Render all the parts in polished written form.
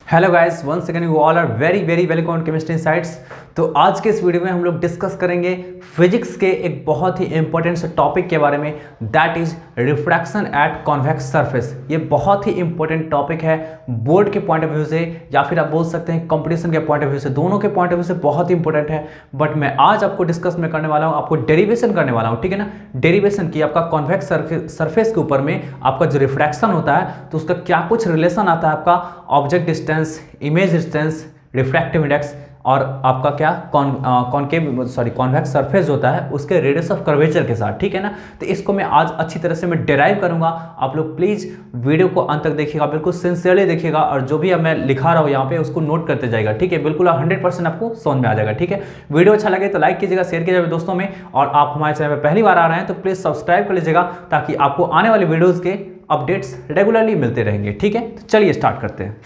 Hello guys, one second, you all are very very welcome on chemistry insights. तो आज के इस video में हम लोग डिस्कस करेंगे फिजिक्स के एक बहुत ही इंपॉर्टेंट से टॉपिक के बारे में, that is refraction at convex surface. ये बहुत ही इंपॉर्टेंट टॉपिक है बोर्ड के पॉइंट ऑफ व्यू से, या फिर आप बोल सकते हैं कंपटीशन के पॉइंट ऑफ व्यू से, दोनों के पॉइंट ऑफ व्यू से बहुत ही इंपॉर्टेंट है। बट मैं आज आपको डिस्कस में करने वाला हूँ, आपको डेरिवेशन करने वाला हूँ, ठीक है ना। डेरिवेशन की आपका कॉन्वेक्स सरफेस के ऊपर में आपका जो रिफ्रैक्शन होता है तो उसका क्या कुछ रिलेशन आता है आपका object distance, image distance, refractive index और आपका क्या कॉन्वेक्स सरफेस होता है उसके रेडियस ऑफ कर्वेचर के साथ, ठीक है ना। तो इसको मैं आज अच्छी तरह से मैं डिराइव करूंगा। आप लोग प्लीज वीडियो को अंत तक देखिएगा, बिल्कुल सिंसियरली देखिएगा, और जो भी अब मैं लिखा रहा हूँ यहाँ पे उसको नोट करते जाएगा, ठीक है। बिल्कुल 100% आपको समझ में आ जाएगा, ठीक है। वीडियो अच्छा लगे तो लाइक कीजिएगा, शेयर कीजिएगा दोस्तों में, और आप हमारे चैनल पर पहली बार आ रहे हैं तो प्लीज सब्सक्राइब कर लीजिएगा ताकि आपको आने वाले वीडियोज के अपडेट्स रेगुलरली मिलते रहेंगे, ठीक है। तो चलिए स्टार्ट करते हैं।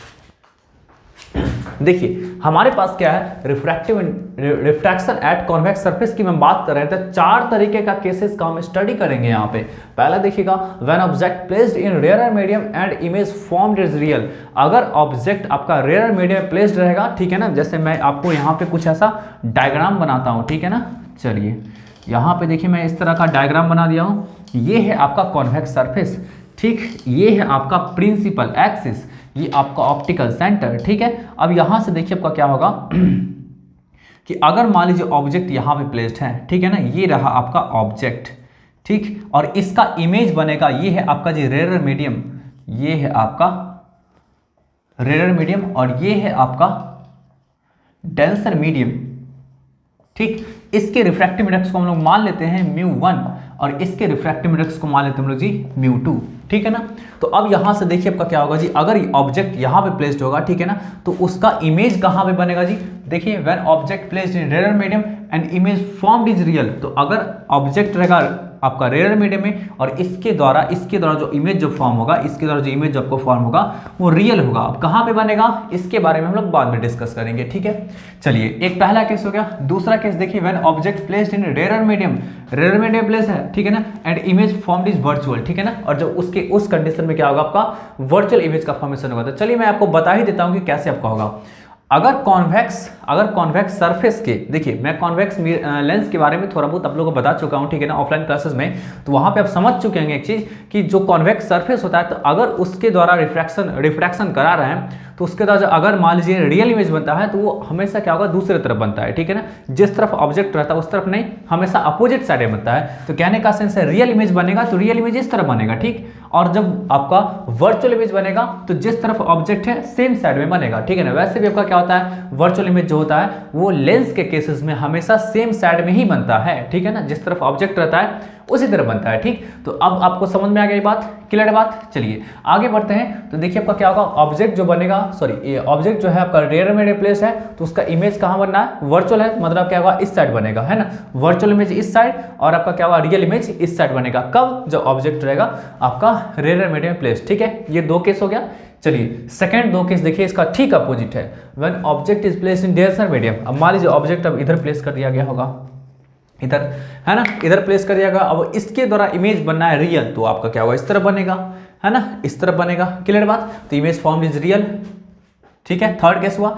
देखिए हमारे पास क्या है, रिफ्रैक्शन एट कॉन्वेक्स सरफेस की मैं बात कर रहे थे। चार तरीके का केसेस का हम स्टडी करेंगे यहाँ पे। पहला देखिएगा, when object placed in rare medium and image formed is real. अगर ऑब्जेक्ट आपका रेयर मीडियम प्लेस्ड रहेगा, ठीक है ना, जैसे मैं आपको यहाँ पे कुछ ऐसा डायग्राम बनाता हूँ, ठीक है ना। चलिए यहाँ पे देखिए मैं इस तरह का डायग्राम बना दिया हूँ। ये है आपका कॉन्वेक्स सरफेस, ठीक। ये है आपका प्रिंसिपल एक्सिस, ये आपका ऑप्टिकल सेंटर, ठीक है। अब यहां से देखिए आपका क्या होगा कि अगर मान लीजिए ऑब्जेक्ट यहां पे प्लेस्ड है, ठीक है ना, ये रहा आपका ऑब्जेक्ट, ठीक, और इसका इमेज बनेगा, ये है आपका जी रेयर मीडियम, ये है आपका रेयर मीडियम, और ये है आपका डेंसर मीडियम, ठीक। इसके रिफ्रैक्टिव इंडेक्स को हम लोग मान लेते हैं μ1 और इसके रिफ्रैक्टिव इंडेक्स को मान लेते हैं हम लोग जी μ2, ठीक है ना। तो अब यहां से देखिए आपका क्या होगा जी, अगर ऑब्जेक्ट यहां पे प्लेस्ड होगा, ठीक है ना, तो उसका इमेज कहां पे बनेगा जी। देखिए when object placed in rare medium and image formed is real, तो अगर ऑब्जेक्ट रहेगा आपका रेयर मीडियम में और इसके द्वारा जो इमेज जो फॉर्म होगा, इसके द्वारा जो इमेज आपको फॉर्म होगा वो रियल होगा। अब कहां पे बनेगा इसके बारे में हम लोग बाद में डिस्कस करेंगे, ठीक है। चलिए एक पहला केस हो गया। दूसरा केस देखिए, when object placed in rare medium place है, ठीक है ना, and image formed is virtual, ठीक है ना, और जब उसके उस कंडीशन में क्या होगा आपका वर्चुअल इमेज का फॉर्मेशन होगा। तो चलिए मैं आपको बता ही देता हूं कि कैसे आपका होगा। अगर कॉन्वेक्स सरफेस के, देखिए मैं कॉन्वेक्स लेंस के बारे में थोड़ा बहुत आप लोगों को बता चुका हूं, ठीक है ना, ऑफलाइन क्लासेस में। तो वहां पे आप समझ चुके हैं एक चीज कि जो कॉन्वेक्स सरफेस होता है, तो अगर उसके द्वारा रिफ्रैक्शन करा रहे हैं तो उसके द्वारा अगर मान लीजिए रियल इमेज बनता है तो वो हमेशा क्या होगा, दूसरे तरफ बनता है, ठीक है ना। जिस तरफ ऑब्जेक्ट रहता है उस तरफ नहीं, हमेशा अपोजिट साइड में बनता है। तो कहने का सेंस है रियल इमेज बनेगा तो रियल इमेज इस तरफ बनेगा, ठीक। और जब आपका वर्चुअल इमेज बनेगा तो जिस तरफ ऑब्जेक्ट है सेम साइड में बनेगा, ठीक है ना। वैसे भी आपका क्या होता है, वर्चुअल इमेज जो होता है वो लेंस के केसेस में हमेशा सेम साइड में ही बनता है, ठीक है ना। जिस तरफ ऑब्जेक्ट रहता है उसी तरह बनता है, ठीक। तो अब आपको समझ में आ गई बात, क्लियर बात। चलिए आगे बढ़ते हैं। तो देखिए आपका क्या होगा, ऑब्जेक्ट जो बनेगा, ये ऑब्जेक्ट जो है आपका रेयर मीडियम प्लेस है, तो उसका इमेज कहां बनना है, वर्चुअल है, मतलब क्या होगा इस साइड बनेगा, है ना। वर्चुअल इमेज इस साइड और आपका क्या होगा रियल इमेज इस साइड बनेगा। कब, जब ऑब्जेक्ट रहेगा आपका रेयर मीडियम प्लेस, ठीक है। ये दो केस हो गया। चलिए सेकंड दो केस देखिए, इसका ठीक अपोजिट है। When object is placed in denser medium, अब मान लीजिए ऑब्जेक्ट अब इधर प्लेस कर दिया गया होगा, इधर, है ना, इधर प्लेस कर दिया गया। अब इसके द्वारा इमेज बनना है रियल, तो आपका क्या होगा इस तरफ बनेगा, है ना, इस तरफ बनेगा, क्लियर बात। तो इमेज फॉर्म इज रियल, ठीक है। थर्ड केस हुआ।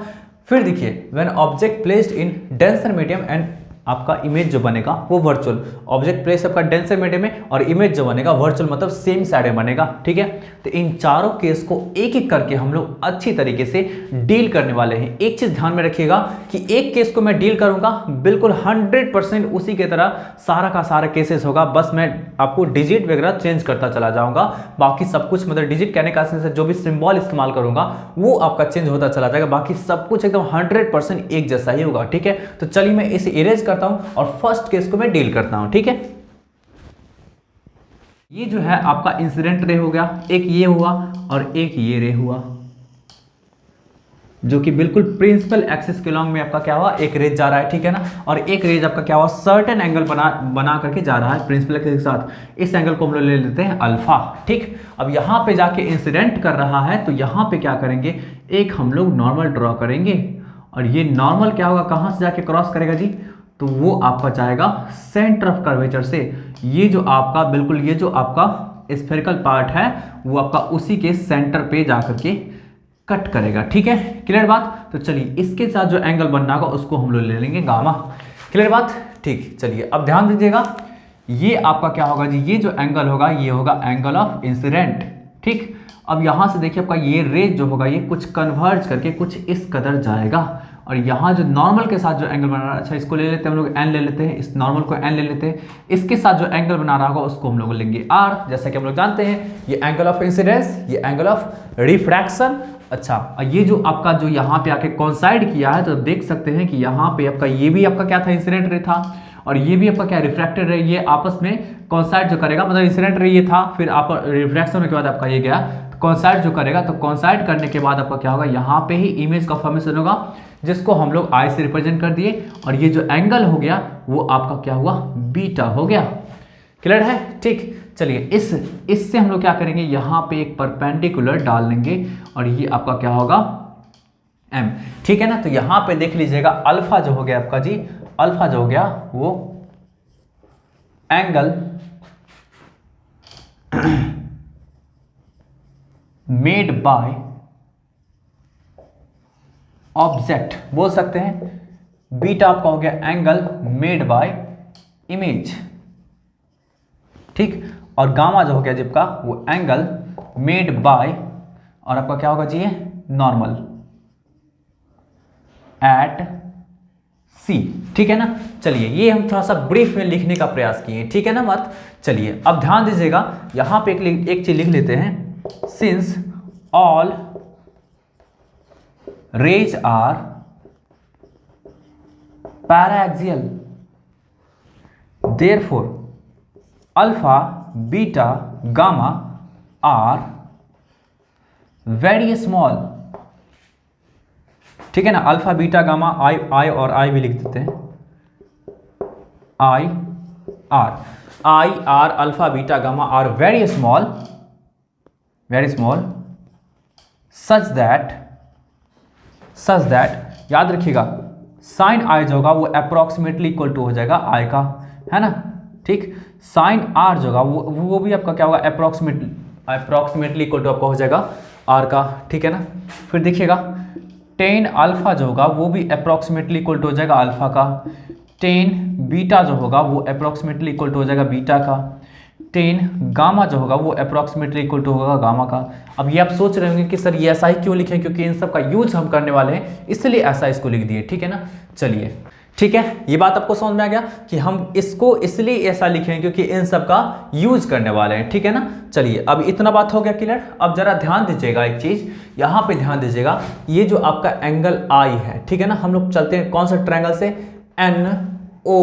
फिर देखिए when object placed in denser medium and आपका इमेज जो बनेगा वो वर्चुअल, ऑब्जेक्ट प्लेस आपका डेंसर मीडियम में और इमेज जो बनेगा वर्चुअल, मतलब सेम साइड में बनेगा, ठीक है। तो इन चारों केस को एक एक करके हम लोग अच्छी तरीके से डील करने वाले हैं। एक चीज ध्यान में रखिएगा कि एक केस को मैं डील करूंगा बिल्कुल 100% उसी की तरह सारा का सारा केसेस होगा, बस मैं आपको डिजिट वगैरह चेंज करता चला जाऊंगा। बाकी सब कुछ, मतलब डिजिट कहने का सेंस है जो भी सिंबल इस्तेमाल करूंगा वो आपका चेंज होता चला जाएगा, बाकी सब कुछ एकदम 100% एक जैसा ही होगा, ठीक है। तो चलिए मैं इसे इरेज करता हूं और फर्स्ट केस को मैं डील करता हूं, ठीक है। ये जो है आपका इंसिडेंट रे हो गया, एक ये हुआ और एक ये रे हुआ, जो कि बिल्कुल प्रिंसिपल एक्सिस के लॉन्ग में आपका क्या हुआ, एक रेज जा रहा है, ठीक है ना। और एक रेज आपका क्या हुआ, सर्टेन एंगल बना करके जा रहा है प्रिंसिपल एक्सिस के साथ। इस एंगल को हम लोग ले लेते हैं अल्फा, ठीक। अब यहां पे जाके इंसिडेंट कर रहा है तो यहां पे क्या करेंगे, एक हम लोग नॉर्मल ड्रॉ करेंगे, और ये नॉर्मल क्या होगा, कहां से जाके क्रॉस करेगा जी, तो वो आपका जाएगा सेंटर ऑफ कर्वेचर से। ये जो आपका बिल्कुल ये जो आपका स्फेरिकल पार्ट है वो आपका उसी के सेंटर पे जाकर के कट करेगा। ठीक है, क्लियर बात। तो चलिए इसके साथ जो एंगल बनना होगा उसको हम लोग ले लेंगे गामा। क्लियर बात। ठीक, चलिए अब ध्यान दीजिएगा, ये आपका क्या होगा जी, ये जो एंगल होगा ये होगा एंगल ऑफ इंसिडेंट। ठीक, अब यहां से देखिए आपका ये रेज जो होगा ये कुछ कन्वर्ज करके कुछ इस कदर जाएगा, और यहाँ जो नॉर्मल के साथ जो एंगल बना रहा है, अच्छा इसको ले लेते हैं हम लोग, एन ले लेते हैं, इस नॉर्मल को एन ले लेते हैं, इसके साथ जो एंगल बना रहा होगा उसको हम लोग लेंगे आर। जैसा कि हम लोग जानते हैं ये एंगल ऑफ इंसिडेंस, ये एंगल ऑफ रिफ्रैक्शन। अच्छा, ये जो आपका जो यहाँ पे आके कॉन्साइड किया है, तो देख सकते हैं कि यहाँ पे आपका ये भी आपका क्या था, इंसिडेंट रे था, और ये भी आपका क्या, रिफ्रैक्टेड रे। ये आपस में कॉन्साइड जो करेगा, मतलब इंसिडेंट रे ये था, फिर आप रिफ्रैक्शन होने के बाद आपका ये गया कॉन्साइड जो करेगा, तो कॉन्साइड करने के बाद आपका क्या होगा, यहाँ पे ही इमेज का फॉर्मेशन होगा, जिसको हम लोग आई से रिप्रेजेंट कर दिए, और ये जो एंगल हो गया वो आपका क्या हुआ, बीटा हो गया। क्लियर है। ठीक, चलिए इससे हम लोग क्या करेंगे, यहाँ पे एक परपेंडिकुलर डाल लेंगे, और ये आपका क्या होगा, एम। ठीक है ना। तो यहाँ पे देख लीजिएगा अल्फा जो हो गया आपका जी, अल्फा जो हो गया वो एंगल मेड बाय ऑब्जेक्ट बोल सकते हैं, बीटा आपका हो गया एंगल मेड बाय इमेज। ठीक, और गामा जो हो गया जिसका वो एंगल मेड बाय, और आपका क्या होगा जी, ये नॉर्मल एट सी। ठीक है ना। चलिए ये हम थोड़ा सा ब्रीफ में लिखने का प्रयास किए। ठीक है ना बात। चलिए अब ध्यान दीजिएगा, यहां पे एक चीज लिख लेते हैं, since all rays are paraxial therefore alpha beta gamma are very small. ठीक है ना, अल्फा बीटा गामा आई और आई भी लिख देते हैं, i r alpha beta gamma are very small such that याद रखिएगा साइन आई जो होगा वो अप्रोक्सीमेटली इक्वल टू हो जाएगा आई का, है ना। ठीक, साइन आर जो होगा वो भी आपका क्या होगा, अप्रोक्सीमेटली इक्वल टू आपका हो जाएगा आर का। ठीक है ना। फिर देखिएगा टेन अल्फा जो होगा वो भी अप्रोक्सीमेटली इक्वल टू हो जाएगा अल्फा का, टेन बीटा जो होगा वो अप्रोक्सीमेटली इक्वल टू हो जाएगा बीटा का, टेन गामा जो होगा वो अप्रोक्सीमेटली इक्वल टू होगा गामा का। अब ये आप सोच रहे होंगे कि सर ये ऐसा ही क्यों लिखे, क्योंकि इन सब का यूज हम करने वाले हैं इसलिए ऐसा इसको लिख दिए। ठीक है ना। चलिए ठीक है, ये बात आपको समझ में आ गया कि हम इसको इसलिए ऐसा लिखें क्योंकि इन सब का यूज करने वाले हैं। ठीक है ना। चलिए अब इतना बात हो गया क्लियर। अब जरा ध्यान दीजिएगा एक चीज, यहाँ पे ध्यान दीजिएगा, ये जो आपका एंगल आई है, ठीक है ना, हम लोग चलते हैं कौन सा ट्रायंगल से, एन ओ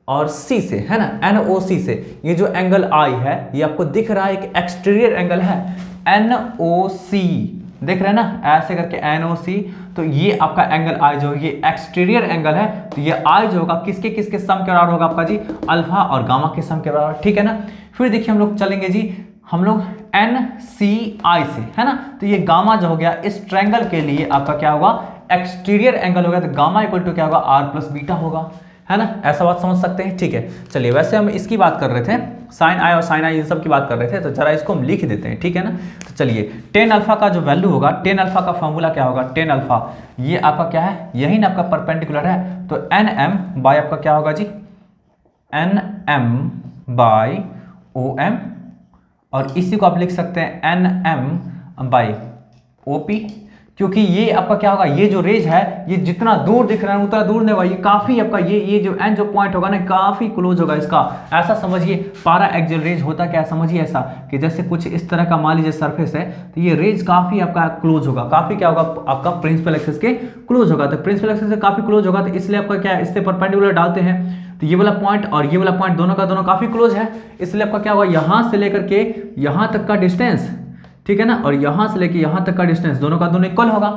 और सी से, है ना, एन ओ सी से। ये जो एंगल आई है ये आपको दिख रहा है एक एक्सटीरियर एंगल है, एन ओ सी, देख रहे हैं ना, ऐसे करके एन ओ सी। तो ये आपका एंगल आई जो ये एक्सटीरियर एंगल है, तो ये आई जो होगा किसके किसके सम के बराबर होगा आपका जी, अल्फा और गामा के सम के बराबर। ठीक है ना। फिर देखिए हम लोग चलेंगे जी, हम लोग एन सी आई से, है ना, तो ये गामा जो हो गया इस ट्रायंगल के लिए आपका क्या होगा, एक्सटीरियर एंगल हो गया, तो गामा इक्वल टू क्या होगा, आर प्लस बीटा होगा, है ना। ऐसा बात समझ सकते हैं। ठीक है। चलिए वैसे हम इसकी बात कर रहे थे, साइन आई और साइन आई इन सब की बात कर रहे थे, तो जरा इसको हम लिख देते हैं। ठीक है ना। तो चलिए टेन अल्फा का जो वैल्यू होगा, टेन अल्फा का फॉर्मूला क्या होगा, टेन अल्फा ये आपका क्या है, यही ना आपका परपेंडिकुलर है, तो एन एम बाय आपका क्या होगा जी, N M by O M, और इसी को आप लिख सकते हैं N M by O P, क्योंकि ये आपका क्या होगा, ये जो रेज है ये जितना दूर दिख रहा है उतना दूर नहीं होगा, ये काफी आपका ये जो एन जो पॉइंट होगा ना काफी क्लोज होगा इसका। ऐसा समझिए पारा एक्सियल रेज होता क्या है, समझिए ऐसा कि जैसे कुछ इस तरह का मान लीजिए सरफेस है, तो ये रेज काफी आपका क्लोज होगा, काफी क्या होगा आपका प्रिंसिपल एक्सिस के क्लोज होगा, तो प्रिंसिपल एक्सिस से काफी क्लोज होगा, तो इसलिए आपका क्या है, इससे परपेंडिकुलर डालते हैं, तो ये वाला पॉइंट और ये वाला पॉइंट दोनों का दोनों काफी क्लोज है, इसलिए आपका क्या होगा, यहां से लेकर के यहां तक का डिस्टेंस, ठीक है ना, और यहां से लेके यहां तक का डिस्टेंस दोनों का दोनों इक्वल होगा।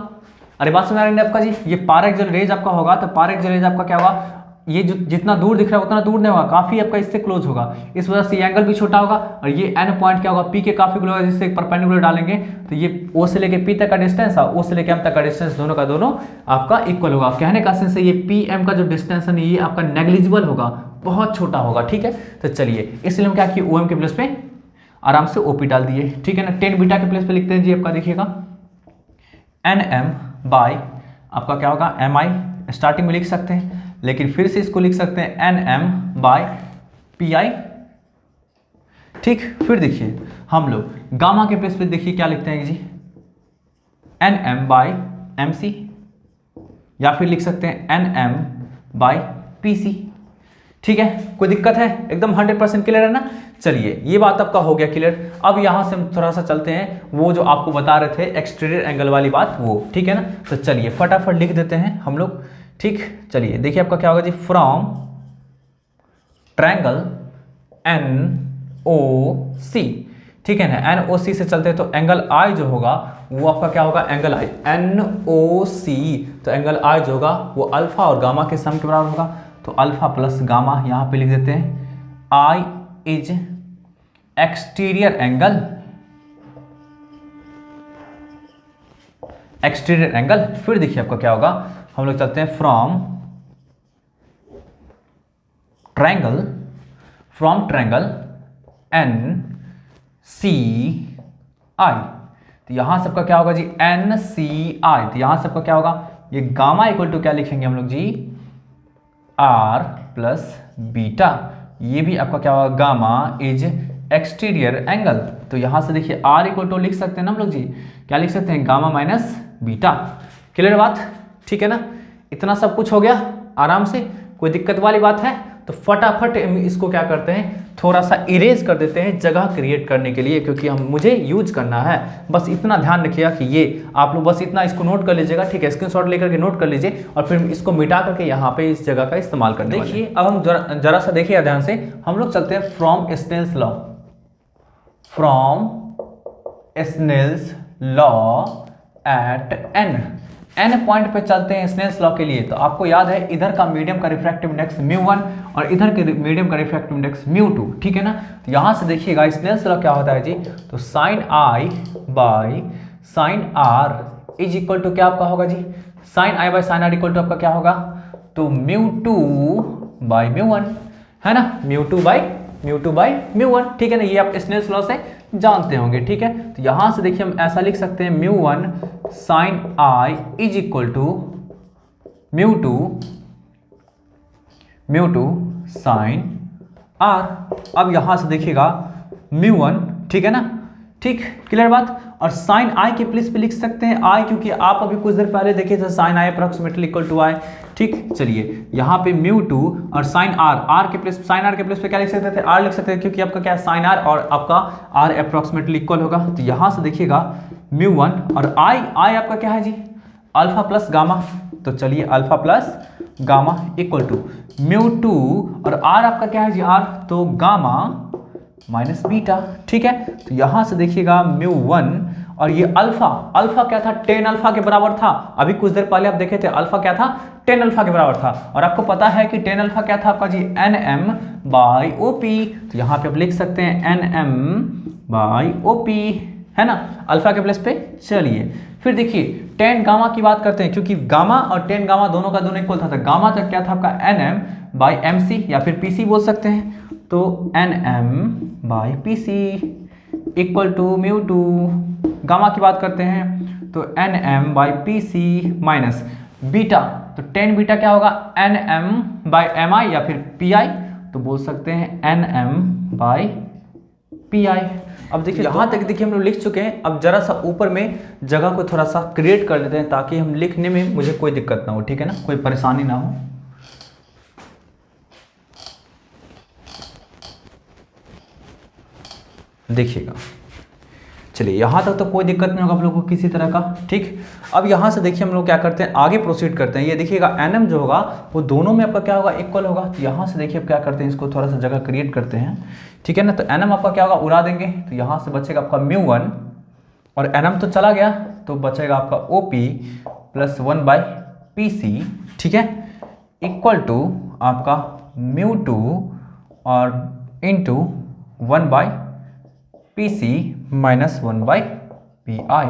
अरे बात समझ आ रही है आपका जी, ये पारा एक्सियल रेज आपका होगा, तो पारा एक्सियल रेज आपका क्या होगा, ये जो जितना दूर दिख रहा है उतना दूर नहीं होगा, काफी आपका इससे क्लोज होगा, इस वजह से एंगल भी छोटा होगा, और ये एन पॉइंट क्या होगा, पी के काफी क्लोज होगा, जिससे परपेंडिकुलर डालेंगे तो ये ओ से लेके पी तक का डिस्टेंस और ओ से लेके एम तक का डिस्टेंस दोनों का दोनों आपका इक्वल होगा। कहने का सेंस है ये पी एम का जो डिस्टेंस है ये आपका नेग्लिजिबल होगा, बहुत छोटा होगा। ठीक है। तो चलिए इसलिए हम क्या किए, ओ एम के प्लेस पे आराम से ओपी डाल दिए। ठीक है ना। टेन बीटा के प्लेस पे लिखते हैं जी आपका, देखिएगा एन एम बाई आपका क्या होगा एम आई, स्टार्टिंग में लिख सकते हैं, लेकिन फिर से इसको लिख सकते हैं N M by P I. ठीक, फिर देखिए हम लोग गामा के प्लेस पे देखिए क्या लिखते हैं जी, N M by M C, या फिर लिख सकते हैं N M by P C. ठीक है, कोई दिक्कत है? एकदम 100% क्लियर है ना। चलिए ये बात आपका हो गया क्लियर। अब यहां से हम थोड़ा सा चलते हैं वो जो आपको बता रहे थे एक्सटीरियर एंगल वाली बात, वो ठीक है ना। तो चलिए फटाफट लिख देते हैं हम लोग। ठीक, चलिए देखिए आपका क्या होगा जी, फ्रॉम ट्रायंगल एन ओ सी, ठीक है ना, एन ओ सी से चलते हैं तो एंगल आई जो होगा वो आपका क्या होगा, एंगल आई एन ओ सी, तो एंगल आई जो होगा वो अल्फा और गामा के सम के बराबर होगा। तो अल्फा प्लस गामा यहां पे लिख देते हैं। I is exterior angle, exterior angle. फिर देखिए आपका क्या होगा, हम लोग चलते हैं from triangle N C I, तो यहां सबका क्या होगा जी, एन सी आई, तो यहां सबका क्या होगा, ये गामा इक्वल टू क्या लिखेंगे हम लोग जी, आर प्लस बीटा। ये भी आपका क्या होगा, गामा इज एक्सटीरियर एंगल। तो यहां से देखिए आर इक्वल टू लिख सकते हैं ना हम लोग जी, क्या लिख सकते हैं, गामा माइनस बीटा। क्लियर बात? ठीक है ना, इतना सब कुछ हो गया आराम से, कोई दिक्कत वाली बात है? तो फटाफट इसको क्या करते हैं, थोड़ा सा इरेज कर देते हैं जगह क्रिएट करने के लिए, क्योंकि हम मुझे यूज करना है। बस इतना ध्यान रखिएगा कि ये आप लोग बस इतना इसको नोट कर लीजिएगा, ठीक है, स्क्रीनशॉट लेकर के नोट कर लीजिए और फिर इसको मिटा करके यहाँ पे इस जगह का इस्तेमाल करने। देखिए अब हम जरा सा देखिए ध्यान से, हम लोग चलते हैं from Snell's law, from Snell's law at N point पे चलते हैं स्नेल्स लॉ के लिए। तो आपको याद है इधर का मीडियम का रिफ्रैक्टिव इंडेक्स μ1 और इधर के मीडियम का रिफ्रैक्टिव इंडेक्स μ2, ठीक है ना। तो यहां से देखिएगा स्नेल्स लॉ क्या होता है जी, तो sine I by sine are is equal to क्या आपका होगा जी, sine I by sine are equal to आपका क्या होगा, तो μ2 बाई μ1, है ना, μ2 बाई μ1, ठीक है ना। ये आप स्नेल्स लॉ से जानते होंगे, ठीक है। तो यहां से देखिए हम ऐसा लिख सकते हैं μ1 sine i is equal to μ2 sine r. अब यहां से देखिएगा μ1, ठीक है ना, ठीक, क्लियर बात। और साइन आई के प्लेस पे लिख सकते हैं आई, क्योंकि आप अभी कुछ देर पहले देखे थे sine i approximately equal to i, ठीक। चलिए यहाँ पे μ2 और साइन आर के प्लेस, साइन आर के प्लेस पे क्या लिख सकते थे, आर लिख सकते थे, क्योंकि आपका क्या है साइन आर और आपका आर अप्रोक्सीमेटली इक्वल होगा। तो यहाँ से देखिएगा μ1 और आई आपका क्या है जी, अल्फा प्लस गामा। तो चलिए alpha plus gamma equal to μ2 और आर आपका क्या है जी, आर, तो गामा माइनस बीटा, ठीक है। तो यहां से देखिएगा μ1 और ये अल्फा क्या था, 10 अल्फा के बराबर था। अभी कुछ देर पहले आप देखे थे अल्फा क्या था, 10 अल्फा के बराबर था। और आपको पता है कि 10 अल्फा क्या था आपका जी, NM बाई OP। तो यहाँ पे आप लिख सकते हैं NM बाई OP, है ना, अल्फा के प्लेस पे। चलिए फिर देखिए 10 गामा की बात करते हैं, क्योंकि गामा और 10 गामा दोनों का दोनों इक्वल था। गामा तक क्या था आपका NM बाई MC या फिर PC बोल सकते हैं। तो NM by PC equal to μ2। Gamma की बात करते हैं तो NM by PC minus beta, तो 10 बीटा क्या होगा, NM बाई MI या फिर PI, तो बोल सकते हैं NM बाई PI। अब देखिए यहाँ तक देखिए हम लोग लिख चुके हैं। अब जरा सा ऊपर में जगह को थोड़ा सा क्रिएट कर लेते हैं ताकि हम लिखने में मुझे कोई दिक्कत ना हो, ठीक है ना, कोई परेशानी ना हो। देखिएगा, चलिए यहाँ तक तो कोई दिक्कत नहीं होगा आप लोगों को किसी तरह का, ठीक। अब यहाँ से देखिए हम लोग क्या करते हैं, आगे प्रोसीड करते हैं। ये देखिएगा NM जो होगा वो दोनों में आपका क्या होगा, इक्वल होगा। तो यहाँ से देखिए अब क्या करते हैं, इसको थोड़ा सा जगह क्रिएट करते हैं, ठीक है ना। तो NM आपका क्या होगा, उड़ा देंगे, तो यहाँ से बचेगा आपका μ1 और NM तो चला गया, तो बचेगा आपका OP प्लस 1 बाई PC, ठीक है, इक्वल टू आपका μ2 और into 1 by PC minus 1 by PI।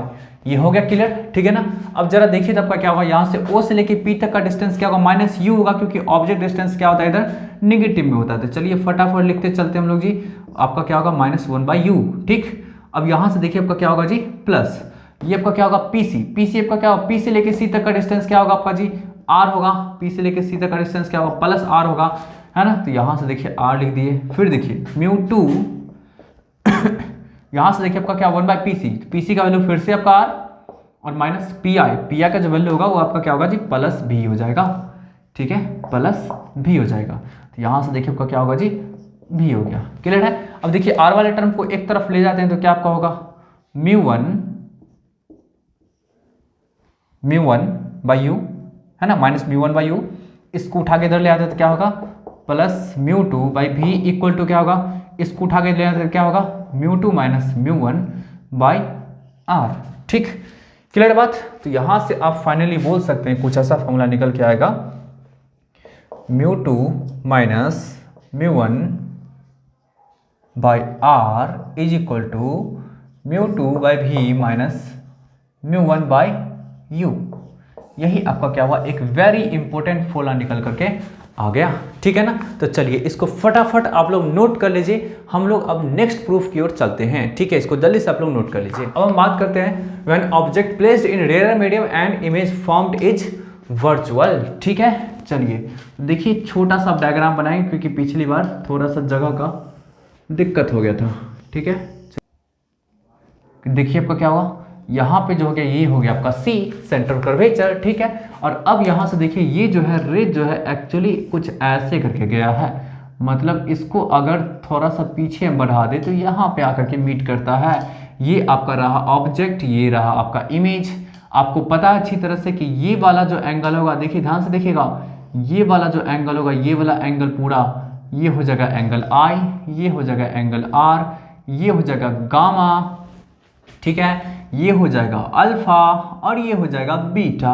ये हो गया क्लियर, ठीक है ना। अब जरा देखिए तब का क्या होगा, यहाँ से O से लेके P तक का डिस्टेंस क्या होगा, माइनस U होगा, क्योंकि ऑब्जेक्ट डिस्टेंस क्या होता है इधर निगेटिव में होता है। तो चलिए फटाफट लिखते चलते हम लोग जी, आपका क्या होगा माइनस 1 बाई U, ठीक। अब यहाँ से देखिए आपका क्या होगा जी, प्लस ये आपका क्या होगा पीसी, पीसी आपका क्या होगा, पी से लेके सी तक का डिस्टेंस क्या होगा आपका जी आर होगा, पी से लेके सी तक का डिस्टेंस क्या होगा प्लस आर होगा, है ना। तो यहाँ से देखिए आर लिख दिए, फिर देखिए म्यू टू यहाँ से देखिए आपका क्या 1/पीसी, पीसी का वैल्यू फिर से आपका आर और माइनस पी आई का जो वैल्यू होगा वो आपका क्या होगा जी प्लस भी हो जाएगा, ठीक है, प्लस भी हो जाएगा। तो यहाँ से देखिए आपका क्या होगा जी भी हो गया, क्लियर है। अब देखिए आर वाले टर्म को एक तरफ ले जाते हैं तो क्या आपका होगा म्यू वन बाई यू, है ना, minus mu one by you, इसको उठा के इधर ले आते हैं तो क्या होगा plus mu two by v equal to क्या होगा, इसको उठा के ले आते हैं तो क्या होगा mu two minus mu one by R, ठीक, क्लियर बात। तो यहां से आप फाइनली बोल सकते हैं कुछ ऐसा फॉर्मूला निकल के आएगा mu two minus mu one by r is equal to mu two by v minus mu one by u. यही आपका क्या हुआ एक वेरी इंपॉर्टेंट फॉर्मूला निकल करके आ गया, ठीक है ना। तो चलिए इसको फटाफट आप लोग नोट कर लीजिए, हम लोग अब नेक्स्ट प्रूफ की ओर चलते हैं, ठीक है, इसको जल्दी से आप लोग नोट कर लीजिए। अब हम बात करते हैं when object placed in rare medium and image formed is virtual, ठीक है। चलिए देखिए छोटा सा डायग्राम बनाएंगे क्योंकि पिछली बार थोड़ा सा जगह का दिक्कत हो गया था, ठीक है। देखिए आपका क्या हुआ, यहाँ पे जो हो गया ये हो गया आपका सी सेंटर कर्वेचर, ठीक है। और अब यहाँ से देखिए ये जो है रे जो है एक्चुअली कुछ ऐसे करके गया है, मतलब इसको अगर थोड़ा सा पीछे बढ़ा दे तो यहाँ पे आकर के मीट करता है। ये आपका रहा ऑब्जेक्ट, ये रहा आपका इमेज। आपको पता है अच्छी तरह से कि ये वाला जो एंगल होगा, देखिए ध्यान से देखिएगा, ये वाला जो एंगल होगा, ये वाला एंगल पूरा ये हो जाएगा एंगल आई, ये हो जाएगा एंगल आर, ये हो जाएगा गामा, ठीक है, ये हो जाएगा अल्फा और ये हो जाएगा बीटा।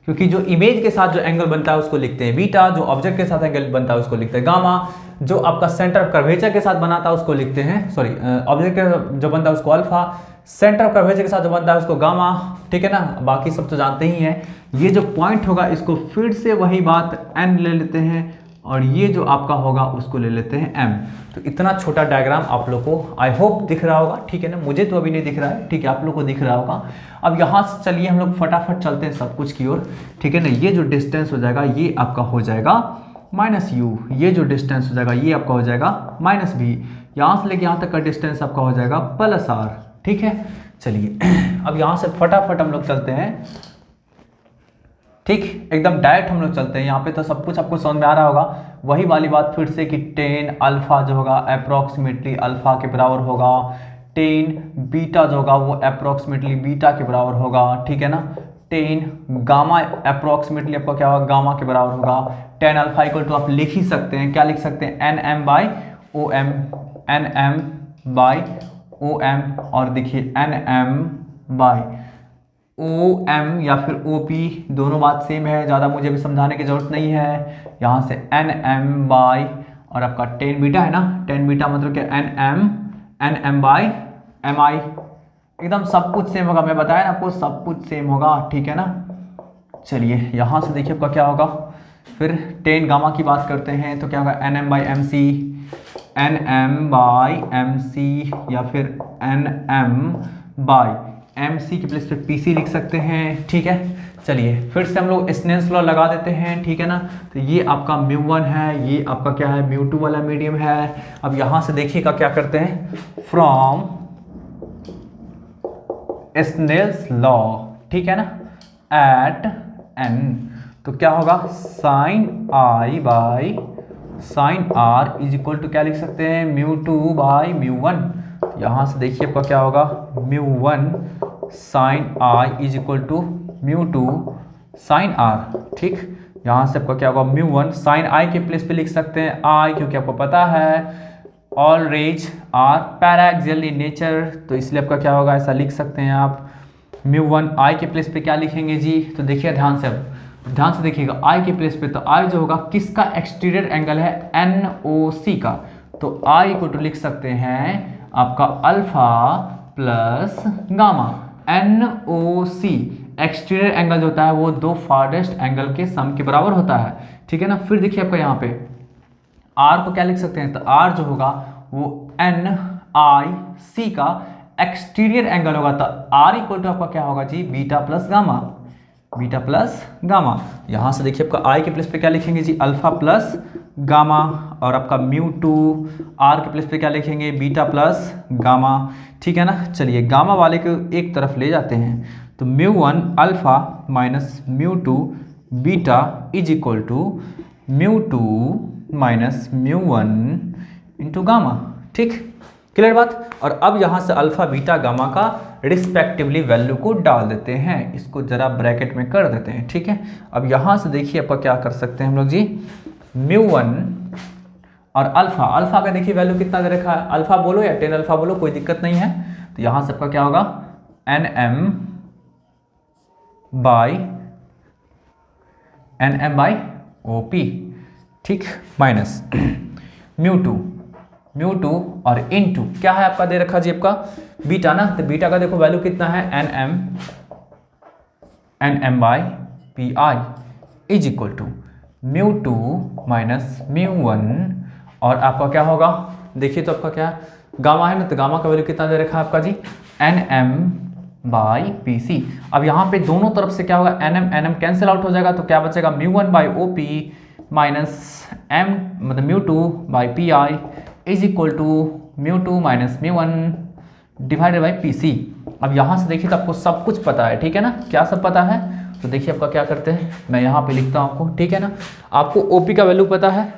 क्योंकि जो इमेज के साथ जो एंगल बनता है उसको लिखते हैं बीटा, जो ऑब्जेक्ट के साथ एंगल बनता है उसको लिखते हैं गामा, जो आपका सेंटर ऑफ कर्वेचर के साथ बनाता है उसको लिखते हैं ऑब्जेक्ट जो बनता है उसको अल्फा, सेंटर ऑफ कर्वेचर के साथ जो बनता है उसको गामा, ठीक है ना। बाकी सब तो जानते ही हैं। ये जो पॉइंट होगा इसको फिर से वही बात एन ले लेते हैं और ये जो आपका होगा उसको ले लेते हैं एम। तो इतना छोटा डायग्राम आप लोग को आई होप दिख रहा होगा, ठीक है ना। मुझे तो अभी नहीं दिख रहा है, ठीक है, आप लोग को दिख रहा होगा। अब यहाँ से चलिए हम लोग फटाफट चलते हैं सब कुछ की ओर, ठीक है ना। ये जो डिस्टेंस हो जाएगा ये आपका हो जाएगा माइनस यू, ये जो डिस्टेंस हो जाएगा ये आपका हो जाएगा माइनस भी, यहाँ से लेके यहाँ तक का डिस्टेंस आपका हो जाएगा प्लस आर, ठीक है। चलिए अब यहाँ से फटाफट हम लोग चलते हैं, ठीक, एकदम डायरेक्ट हम लोग चलते हैं। यहाँ पे तो सब कुछ आपको समझ में आ रहा होगा। वही वाली बात फिर से कि 10 अल्फा जो होगा अप्रोक्सीमेटली अल्फा के बराबर होगा, 10 बीटा जो होगा वो अप्रोक्सीमेटली बीटा के बराबर होगा, ठीक है ना। 10 गामा अप्रोक्सीमेटली आपका क्या होगा गामा के बराबर होगा। 10 अल्फा इक्वल टू आप लिख ही सकते हैं, क्या लिख सकते हैं, N M by O M, N M by O M, और देखिए N M by O M या फिर ओ पी, दोनों बात सेम है, ज़्यादा मुझे भी समझाने की ज़रूरत नहीं है। यहाँ से एन एम बाई और आपका 10 बीटा है ना, 10 बीटा मतलब क्या एन एम बाई एम आई, एकदम सब कुछ सेम होगा। मैं बताया ना आपको सब कुछ सेम होगा, ठीक है ना। चलिए यहाँ से देखिए आपका क्या होगा, फिर 10 गामा की बात करते हैं तो क्या होगा N M by M C, N M by M C या फिर N M by M C के प्लेस पे पी सी लिख सकते हैं, ठीक है। चलिए फिर से हम लोग स्नेल्स लॉ लगा देते हैं, ठीक है ना। तो ये आपका म्यू वन है, ये आपका क्या है म्यू टू वाला मीडियम है। अब यहाँ से देखिएगा क्या करते हैं, फ्रॉम स्नेल्स लॉ, ठीक है ना, एट एन, तो क्या होगा sine I by sine are is equal to क्या लिख सकते हैं mu two by mu one. यहाँ से देखिए आपका क्या होगा mu one sine i is equal to mu two sine r, ठीक। यहाँ से आपका क्या होगा म्यू वन साइन आई के प्लेस पे लिख सकते हैं आई, क्योंकि आपको पता है all rays are paraxial in nature, तो इसलिए आपका क्या होगा ऐसा लिख सकते हैं आप। म्यू वन आई के प्लेस पे क्या लिखेंगे जी, तो देखिए ध्यान से देखिएगा आई के प्लेस पे, तो आई जो होगा किसका एक्सटीरियर एंगल है एन ओ सी का, तो आई को तो लिख सकते हैं आपका alpha plus gamma. N O C exterior angle जो होता है वो दो फारेस्ट एंगल के सम के बराबर होता है, ठीक है ना। फिर देखिए आपका यहाँ पे आर को क्या लिख सकते हैं, तो आर जो होगा वो एन आई सी का एक्सटीरियर एंगल होगा तो आर इक्वल टू आपका क्या होगा जी, beta plus gamma, beta plus gamma. यहाँ से देखिए आपका आई के प्लेस पे क्या लिखेंगे जी, अल्फा प्लस गामा, और आपका म्यू टू आर के प्लेस पे क्या लिखेंगे, बीटा प्लस गामा, ठीक है ना। चलिए गामा वाले को एक तरफ ले जाते हैं, तो mu one alpha minus mu two beta is equal to mu two minus mu one into gamma, ठीक, क्लियर बात। और अब यहाँ से अल्फा बीटा गामा का रिस्पेक्टिवली वैल्यू को डाल देते हैं, इसको जरा ब्रैकेट में कर देते हैं, ठीक है। अब यहाँ से देखिए आपका क्या कर सकते हैं हम लोग जी, म्यू वन और अल्फा, अल्फा का देखिए वैल्यू कितना दे रखा है, अल्फा बोलो या 10 अल्फा बोलो कोई दिक्कत नहीं है। तो यहाँ से आपका क्या होगा, N M by O P, ठीक, माइनस म्यू टू और इन टू क्या है आपका दे रखा जी, आपका बीटा ना, तो बीटा का देखो वैल्यू कितना है, N M by P I is equal to mu two minus mu one, और आपका क्या होगा देखिए, तो आपका क्या गामा है ना, तो गामा का वैल्यू कितना दे रखा है आपका जी, N M by P C. अब यहाँ पे दोनों तरफ से क्या होगा, एन एम कैंसिल आउट हो जाएगा, तो क्या बचेगा, mu one by O P minus M मतलब mu two by P I is equal to mu two minus mu one divided by P C. अब यहाँ से देखिए तो आपको सब कुछ पता है, ठीक है ना, क्या सब पता है। तो देखिए आपका क्या करते हैं, मैं यहाँ पे लिखता हूँ आपको, ठीक है ना। आपको ओपी का वैल्यू पता है,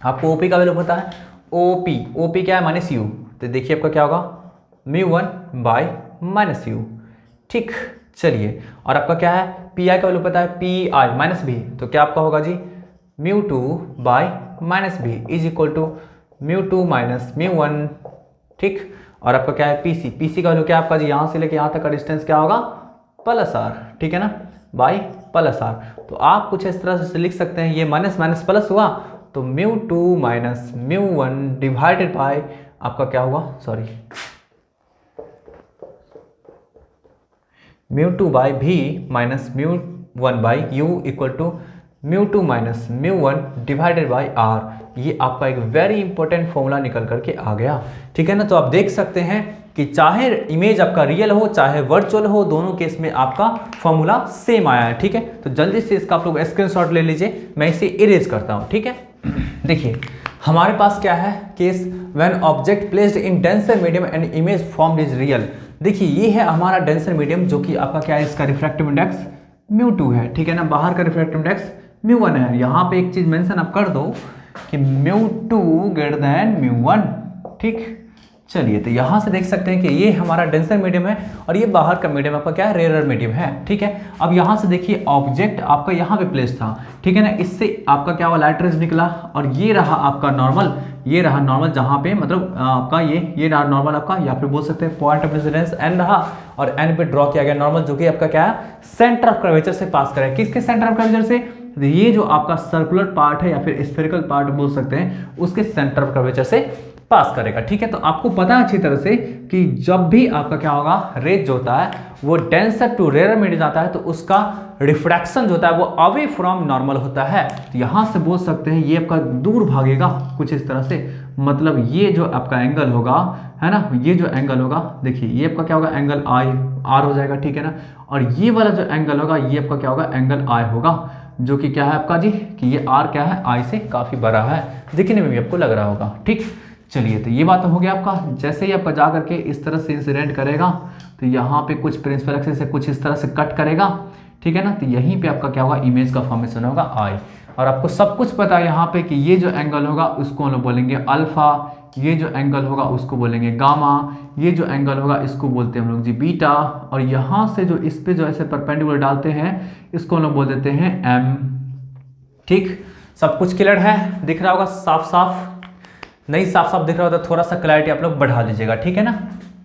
आपको ओपी का वैल्यू पता है, ओपी क्या है, माइनस यू, तो देखिए आपका क्या होगा, mu one by minus you, ठीक। चलिए, और आपका क्या है, पी आई का वैल्यू पता है, पी आई माइनस बी, तो क्या आपका होगा जी, mu two by minus B is equal to mu two minus mu one, ठीक। और आपका क्या है, पीसी का वैल्यू क्या आपका जी, यहाँ से लेके यहाँ तक का डिस्टेंस क्या होगा, प्लस आर, ठीक है ना, बाई प्लस आर। तो आप कुछ इस तरह से लिख सकते हैं, ये माइनस माइनस प्लस हुआ तो mu two minus mu one divided by आपका क्या हुआ, sorry, mu two by v minus mu one by u equal to mu two minus mu one divided by R. ये आपका एक वेरी इंपॉर्टेंट फॉर्मूला निकल करके आ गया, ठीक है ना। तो आप देख सकते हैं कि चाहे इमेज आपका रियल हो चाहे वर्चुअल हो, दोनों केस में आपका फॉर्मूला सेम आया है, ठीक है। तो जल्दी से इसका आप लोग स्क्रीनशॉट ले लीजिए, मैं इसे इरेज करता हूँ, ठीक है। देखिए हमारे पास क्या है case, when object placed in denser medium and image formed is real. देखिए ये है हमारा डेंसर मीडियम, जो कि आपका क्या है, इसका रिफ्रैक्टिव इंडेक्स म्यू टू है, ठीक है ना, बाहर का रिफ्रैक्टिव इंडेक्स म्यू वन है। यहाँ पे एक चीज मेंशन आप कर दो कि mu two greater than mu one, ठीक। चलिए, तो यहाँ से देख सकते हैं कि ये हमारा डेंसर मीडियम है और ये बाहर का मीडियम आपका क्या है, रेयरर मीडियम है, ठीक है। अब यहाँ से देखिए ऑब्जेक्ट आपका यहाँ पे प्लेस था, ठीक है ना, इससे आपका क्या हुआ, लाइट रेज निकला, और ये रहा आपका नॉर्मल, ये रहा नॉर्मल, जहाँ पे मतलब आपका ये रहा नॉर्मल आपका, या फिर बोल सकते हैं पॉइंट ऑफ इंसिडेंस एन रहा, और एन पे ड्रॉ किया गया नॉर्मल, जो कि आपका क्या है, सेंटर ऑफ कर्वेचर से पास करेगा। किसके सेंटर ऑफ कर्वेचर से, ये जो आपका सर्कुलर पार्ट है या फिर स्फेरिकल पार्ट बोल सकते हैं, उसके सेंटर ऑफ कर्वेचर से पास करेगा, ठीक है। तो आपको पता है अच्छी तरह से कि जब भी आपका क्या होगा, रेज जो होता है वो डेंसर टू रेयर मीडियम जाता है तो उसका रिफ्रैक्शन जो होता है वो अवे फ्रॉम नॉर्मल होता है। तो यहाँ से बोल सकते हैं ये आपका दूर भागेगा कुछ इस तरह से, मतलब ये जो आपका एंगल होगा, है ना, ये जो एंगल होगा, देखिए ये आपका क्या होगा, एंगल आई आर हो जाएगा, ठीक है ना। और ये वाला जो एंगल होगा ये आपका क्या होगा, एंगल आई होगा, जो कि क्या है आपका जी, कि ये आर क्या है, आई से काफी बड़ा है, दिखने में भी आपको लग रहा होगा, ठीक। चलिए, तो ये बात हो गया आपका। जैसे ही आपका जा करके इस तरह से इंसिडेंट करेगा तो यहाँ पे कुछ प्रिंसिपल एक्सिस से कुछ इस तरह से कट करेगा, ठीक है ना। तो यहीं पे आपका क्या होगा, इमेज का फॉर्मेशन होगा आई, और आपको सब कुछ पता है यहाँ पे कि ये जो एंगल होगा उसको हम लोग बोलेंगे अल्फा, ये जो एंगल होगा उसको बोलेंगे गामा, ये जो एंगल होगा इसको बोलते हैं हम लोग जी बीटा, और यहाँ से जो इस पे जो ऐसे परपेंडिकुलर डालते हैं इसको हम लोग बोल देते हैं एम, ठीक। सब कुछ क्लियर है, दिख रहा होगा साफ साफ, नहीं साफ साफ दिख रहा होता थोड़ा सा क्लैरिटी आप लोग बढ़ा लीजिएगा, ठीक है ना।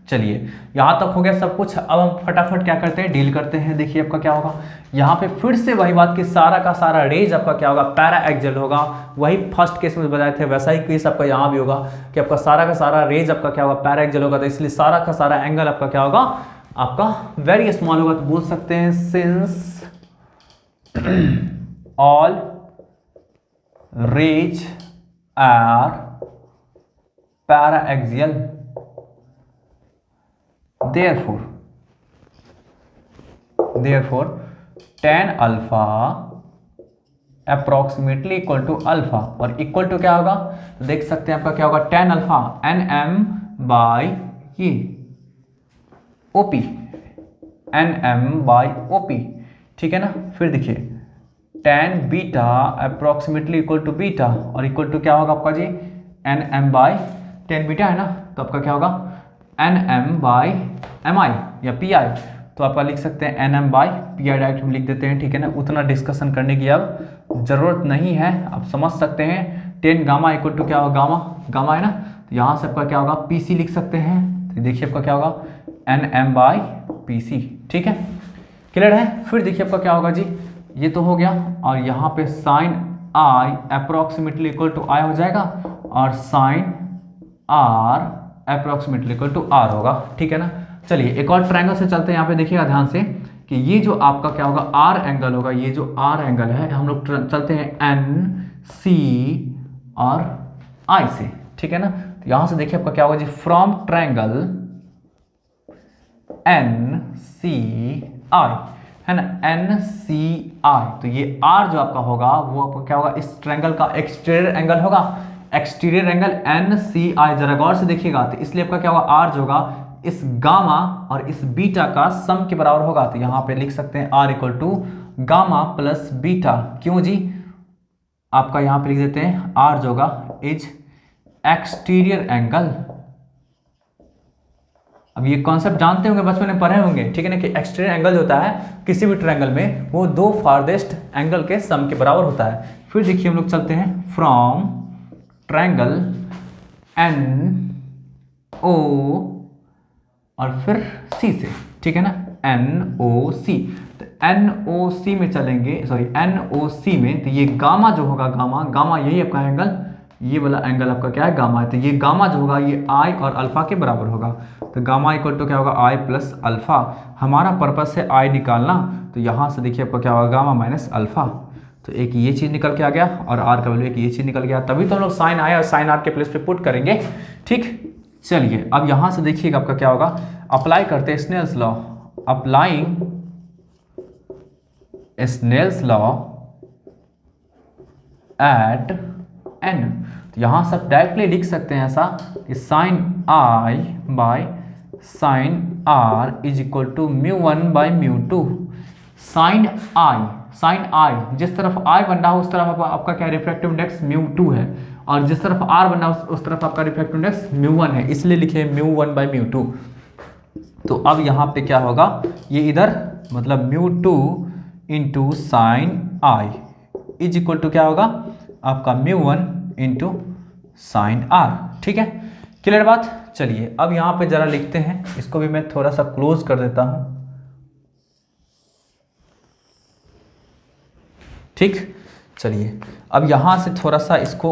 चलिए, यहाँ तक हो गया सब कुछ। अब हम फटाफट क्या करते हैं, डील करते हैं। देखिए आपका क्या होगा, यहाँ पे फिर से वही बात कि सारा का सारा रेज आपका क्या होगा, पैरा एक्सियल होगा। वही फर्स्ट केस में बताए थे वैसा ही केस आपका यहाँ भी होगा कि आपका सारा का सारा रेज आपका क्या होगा, पैरा एक्सियल होगा, तो इसलिए सारा का सारा एंगल आपका क्या होगा, आपका वेरी स्मॉल होगा। तो बोल सकते हैं since all rays are paraxial, therefore tan alpha approximately equal to alpha, और इक्वल टू क्या होगा तो देख सकते हैं आपका क्या होगा tan अल्फा nm बाई ये ओपी, nm बाई ओपी, ठीक है ना। फिर देखिए tan beta approximately equal to beta, और इक्वल टू क्या होगा आपका जी nm बाई tan बीटा है ना, तो आपका क्या होगा nm बाई mi या pi, तो आपका लिख सकते हैं nm बाई pi डायरेक्ट हम लिख देते हैं, ठीक है ना। उतना डिस्कशन करने की अब जरूरत नहीं है, आप समझ सकते हैं। tan गामा इक्वल टू क्या होगा गामा है ना, तो यहाँ से आपका क्या होगा pc लिख सकते हैं, तो देखिए आपका क्या होगा nm बाई pc, ठीक है, क्लियर है। फिर देखिए आपका क्या होगा जी, ये तो हो गया, और यहाँ पे sine i approximately equal to i हो जाएगा, और sine r approximately equal to r होगा, ठीक है ना। चलिए एक और ट्रायंगल से चलते हैं, यहाँ पे देखिएगा ध्यान से कि ये जो आपका क्या होगा r एंगल होगा, ये जो r एंगल है हम लोग चलते हैं n c और i से, ठीक है ना। तो यहाँ से देखिए आपका क्या होगा जी, from triangle n c i है ना, n c i, तो ये r जो आपका होगा वो आपका क्या होगा इस ट्रायंगल का एक्सटीरियर एंगल होगा, exterior angle n c i, जरा गौर से देखिएगा, तो इसलिए आपका क्या होगा r जो होगा इस गामा और इस बीटा का सम के बराबर होगा, तो यहाँ पे लिख सकते हैं r equal to gamma plus beta. क्यों जी, आपका यहाँ पे लिख देते हैं r जो होगा इज एक्सटीरियर एंगल। अब ये कॉन्सेप्ट जानते होंगे, बचपन में पढ़े होंगे, ठीक है ना, कि एक्सटीरियर एंगल होता है किसी भी ट्रायंगल में वो दो फारदेस्ट एंगल के सम के बराबर होता है। फिर देखिए हम लोग चलते हैं फ्रॉम ट्रायंगल एन ओ और फिर सी से, ठीक है ना, एन ओ सी, तो एन ओ सी में चलेंगे, सॉरी एन ओ सी में, तो ये गामा जो होगा गामा यही आपका एंगल, ये वाला एंगल आपका क्या है गामा है, तो ये गामा जो होगा ये आई और अल्फा के बराबर होगा, तो गामा इक्वल टू क्या होगा आई प्लस अल्फा। हमारा पर्पस है आई निकालना, तो यहाँ से देखिए आपका क्या होगा गामा माइनस अल्फा, तो एक ये चीज़ निकल के आ गया और आर का वैल्यू एक ये चीज़ निकल गया, तभी तो हम लोग साइन आई और साइन आर के प्लेस पे पुट करेंगे, ठीक। चलिए अब यहाँ से देखिएगा आपका क्या होगा, अप्लाई करते हैं Snell's law, applying Snell's law at n, तो यहाँ से आप डायरेक्टली लिख सकते हैं ऐसा कि sine i by sine r is equal to μ1 by μ2। Sine i जिस तरफ i बन रहा है उस तरफ आपका क्या रिफ्रैक्टिव इंडेक्स μ2 है, और जिस तरफ r बन रहा है उस तरफ आपका रिफ्रैक्टिव इंडेक्स μ1 है, इसलिए लिखे μ1 बाई μ2। तो अब यहाँ पे क्या होगा, ये इधर मतलब μ2 into sine i is equal to क्या होगा आपका μ1 इंटू साइन r, ठीक है, क्लियर बात। चलिए अब यहाँ पे जरा लिखते हैं, इसको भी मैं थोड़ा सा क्लोज कर देता हूँ, ठीक। चलिए अब यहाँ से थोड़ा सा इसको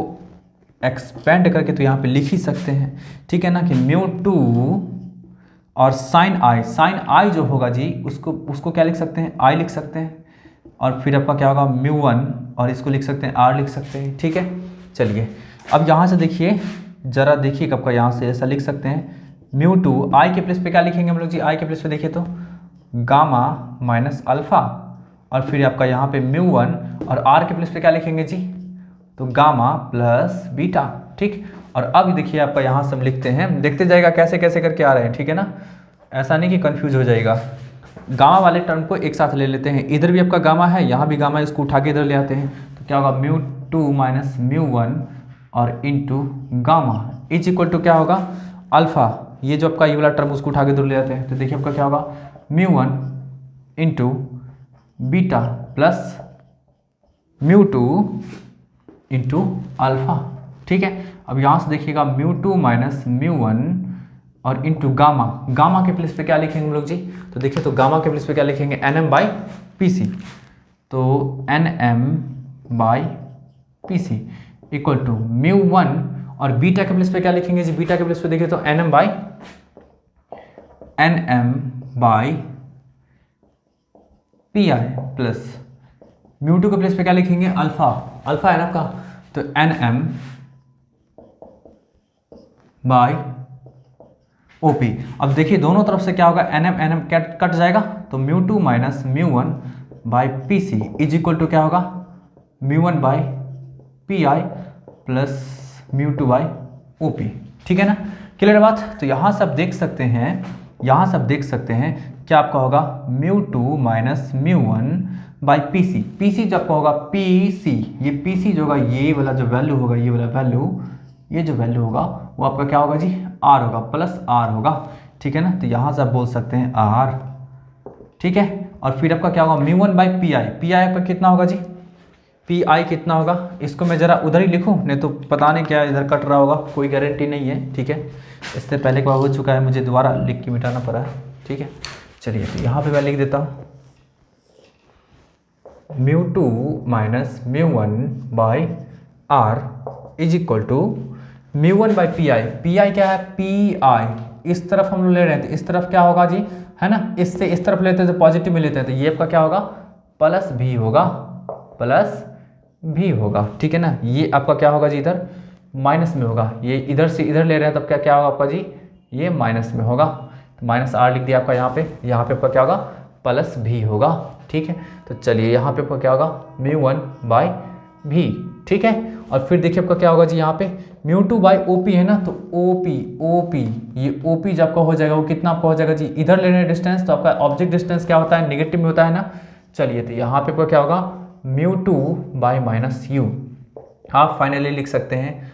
एक्सपेंड करके तो यहाँ पे लिख ही सकते हैं, ठीक है ना, कि μ2 और साइन i जो होगा जी उसको क्या लिख सकते हैं i लिख सकते हैं, और फिर आपका क्या होगा μ1 और इसको लिख सकते हैं r लिख सकते हैं, ठीक है। चलिए अब यहाँ से देखिए जरा देखिए आपका यहाँ से ऐसा लिख सकते हैं μ2 i के प्लेस पे क्या लिखेंगे हम लोग जी, i के प्लेस पे देखिए तो गामा माइनस अल्फा, और फिर आपका यहाँ पे μ1 और r के प्लेस पे क्या लिखेंगे जी, तो गामा प्लस बीटा, ठीक। और अब देखिए आपका यहाँ से हम लिखते हैं, देखते जाएगा कैसे कैसे करके आ रहे हैं, ठीक है ना, ऐसा नहीं कि कंफ्यूज हो जाएगा। गामा वाले टर्म को एक साथ ले लेते हैं, इधर भी आपका गामा है यहाँ भी गामा, इसको उठा के इधर ले आते हैं, तो क्या होगा μ2 माइनस μ1 और into gamma is equal to क्या होगा अल्फा, ये जो आपका ये वाला टर्म उसको उठा के इधर ले आते हैं, तो देखिए आपका क्या होगा μ1 इंटू बीटा प्लस μ2 इंटू अल्फा, ठीक है। अब यहाँ से देखिएगा μ2 माइनस μ1 और इंटू गामा के प्लेस पे क्या लिखेंगे हम लोग जी, तो देखिए तो गामा के प्लेस पे क्या लिखेंगे nm बाई pc, तो nm by pc equal to μ1, और बीटा के प्लेस पे क्या लिखेंगे जी, बीटा के प्लेस पे देखिए तो nm बाई pi प्लस μ2 के प्लेस पे क्या लिखेंगे अल्फा है ना आपका, तो nm बाई OP। अब देखिए दोनों तरफ से क्या होगा, NM NM कट जाएगा, तो μ2 minus μ1 by P C is equal to क्या होगा, μ1 by P I plus μ2 by OP। ठीक है ना, क्लियर बात। तो यहाँ से आप देख सकते हैं, यहाँ से आप देख सकते हैं क्या आपका होगा, μ2 माइनस μ1 बाई पी सी जो आपका होगा PC, ये PC जो होगा, ये वाला जो वैल्यू होगा, ये वाला वैल्यू, ये जो वैल्यू होगा वो आपका क्या होगा जी, R होगा, प्लस R होगा। ठीक है ना, तो यहाँ से आप बोल सकते हैं R। ठीक है, और फिर आपका क्या होगा, μ1 बाई पी आई आपका कितना होगा जी, पी आई कितना होगा, इसको मैं ज़रा उधर ही लिखूँ, नहीं तो पता नहीं क्या इधर कट रहा होगा, कोई गारंटी नहीं है। ठीक है, इससे पहले क्या हो चुका है, मुझे दोबारा लिख के मिटाना पड़ा है। ठीक है, चलिए तो यहाँ पे मैं लिख देता हूँ μ2 minus μ1 by R is equal to μ1 by P I क्या है, पी आई इस तरफ हम लोग ले रहे हैं, तो इस तरफ क्या होगा जी, है ना, इससे इस तरफ लेते हैं तो पॉजिटिव में लेते हैं, तो ये आपका क्या होगा, प्लस भी होगा, प्लस भी होगा। ठीक है ना, ये आपका क्या होगा जी, इधर माइनस में होगा, ये इधर से इधर ले रहे हैं तब क्या क्या होगा आपका जी, ये माइनस में होगा, तो माइनस R लिख दिया आपका यहाँ पे आपका क्या होगा, प्लस भी होगा। ठीक है, तो चलिए यहाँ पे आपका क्या होगा, μ1 बाई भी। ठीक है, और फिर देखिए आपका क्या होगा जी, यहाँ पे μ2 बाई OP है ना, तो OP ये OP जब आपका हो जाएगा वो कितना आपका हो जाएगा जी, इधर ले रहे हैं डिस्टेंस, तो आपका ऑब्जेक्ट डिस्टेंस क्या होता है, नेगेटिव में होता है ना। चलिए तो यहाँ पे आपका क्या होगा, μ2 बाई माइनस U, आप फाइनली लिख सकते हैं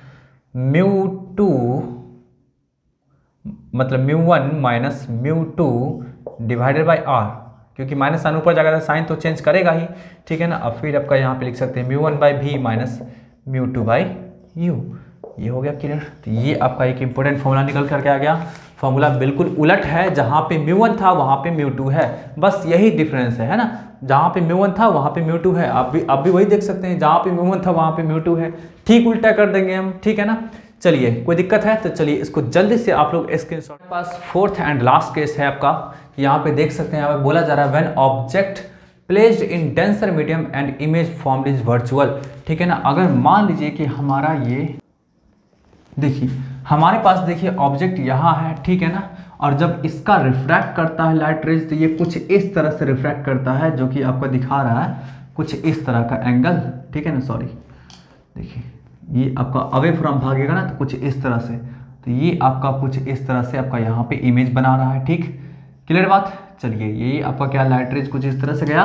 μ2 मतलब μ1 माइनस μ2 डिवाइडेड बाई R, क्योंकि माइनस साइन ऊपर जाएगा तो साइन तो चेंज करेगा ही। ठीक है ना, अब फिर आपका यहाँ पे लिख सकते हैं μ1 by v minus μ2 by U। ये हो गया क्लियर। तो ये आपका एक इंपॉर्टेंट फॉर्मूला निकल करके आ गया। फॉर्मूला बिल्कुल उलट है, जहाँ पे μ1 था वहाँ पे μ2 है, बस यही डिफरेंस है ना, जहाँ पे μ1 था वहाँ पे μ2 है। आप भी वही देख सकते हैं, जहाँ पे μ1 था वहाँ पे μ2 है, ठीक उल्टा कर देंगे हम। ठीक है ना, चलिए कोई दिक्कत है तो चलिए इसको जल्दी से आप लोग screenshot. Pass fourth and last case है आपका, यहाँ पे देख सकते हैं, यहाँ पे बोला जा रहा है when object placed in denser medium and image formed is virtual. ठीक है ना, अगर मान लीजिए कि हमारा ये देखिए हमारे पास देखिए ऑब्जेक्ट यहाँ है, ठीक है ना, और जब इसका रिफ्रैक्ट करता है लाइट रेज, तो ये कुछ इस तरह से रिफ्रैक्ट करता है, जो कि आपको दिखा रहा है कुछ इस तरह का एंगल। ठीक है ना, सॉरी देखिए ये आपका अवे फ्रॉम भागेगा ना, तो कुछ इस तरह से, तो ये आपका कुछ इस तरह से आपका यहाँ पे इमेज बना रहा है। ठीक, क्लियर बात। चलिए ये आपका क्या लाइट रेज कुछ इस तरह से गया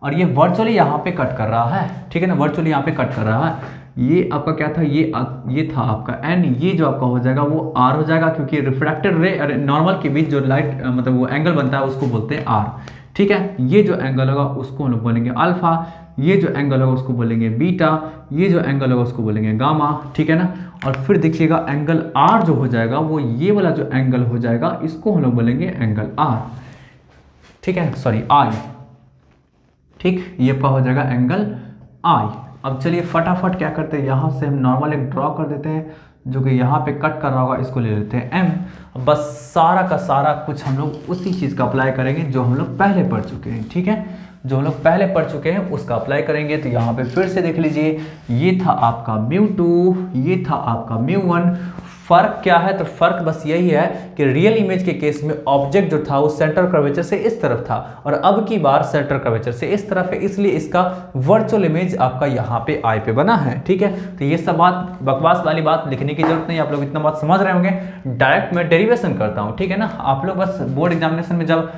और ये वर्चुअली यहाँ पे कट कर रहा है। ठीक है ना, वर्चुअली यहाँ पे कट कर रहा है। ये आपका क्या था, ये था आपका एन, ये जो आपका हो जाएगा वो आर हो जाएगा, क्योंकि रिफ्रैक्टेड रे और नॉर्मल के बीच जो लाइट मतलब वो एंगल बनता है उसको बोलते हैं आर। ठीक है, ये जो एंगल होगा उसको हम लोग बोलेंगे अल्फा, ये जो एंगल होगा उसको बोलेंगे बीटा, ये जो एंगल होगा उसको बोलेंगे गामा। ठीक है ना, और फिर देखिएगा एंगल आर जो हो जाएगा वो ये वाला जो एंगल हो जाएगा इसको हम लोग बोलेंगे एंगल आर। ठीक है, सॉरी आई। ठीक, ये आपका हो जाएगा एंगल आई। अब चलिए फटाफट क्या करते हैं, यहाँ से हम नॉर्मल एक ड्रॉ कर देते हैं, जो कि यहाँ पे कट कर रहा होगा, इसको ले लेते हैं एम। बस सारा का सारा कुछ हम लोग उसी चीज़ का अप्लाई करेंगे जो हम लोग पहले पढ़ चुके हैं। ठीक है, जो हम लोग पहले पढ़ चुके हैं उसका अप्लाई करेंगे। तो यहाँ पे फिर से देख लीजिए, ये था आपका μ2, ये था आपका μ1। फ़र्क क्या है, तो फ़र्क बस यही है कि रियल इमेज के केस में ऑब्जेक्ट जो था वो सेंटर कर्वेचर से इस तरफ था, और अब की बार सेंटर कर्वेचर से इस तरफ है, इसलिए इसका वर्चुअल इमेज आपका यहाँ पे आई पे बना है। ठीक है, तो ये सब बात बकवास वाली बात लिखने की जरूरत नहीं, आप लोग इतना बात समझ रहे होंगे। डायरेक्ट मैं डेरिवेशन करता हूँ। ठीक है ना, आप लोग बस बोर्ड एग्जामिनेशन में जब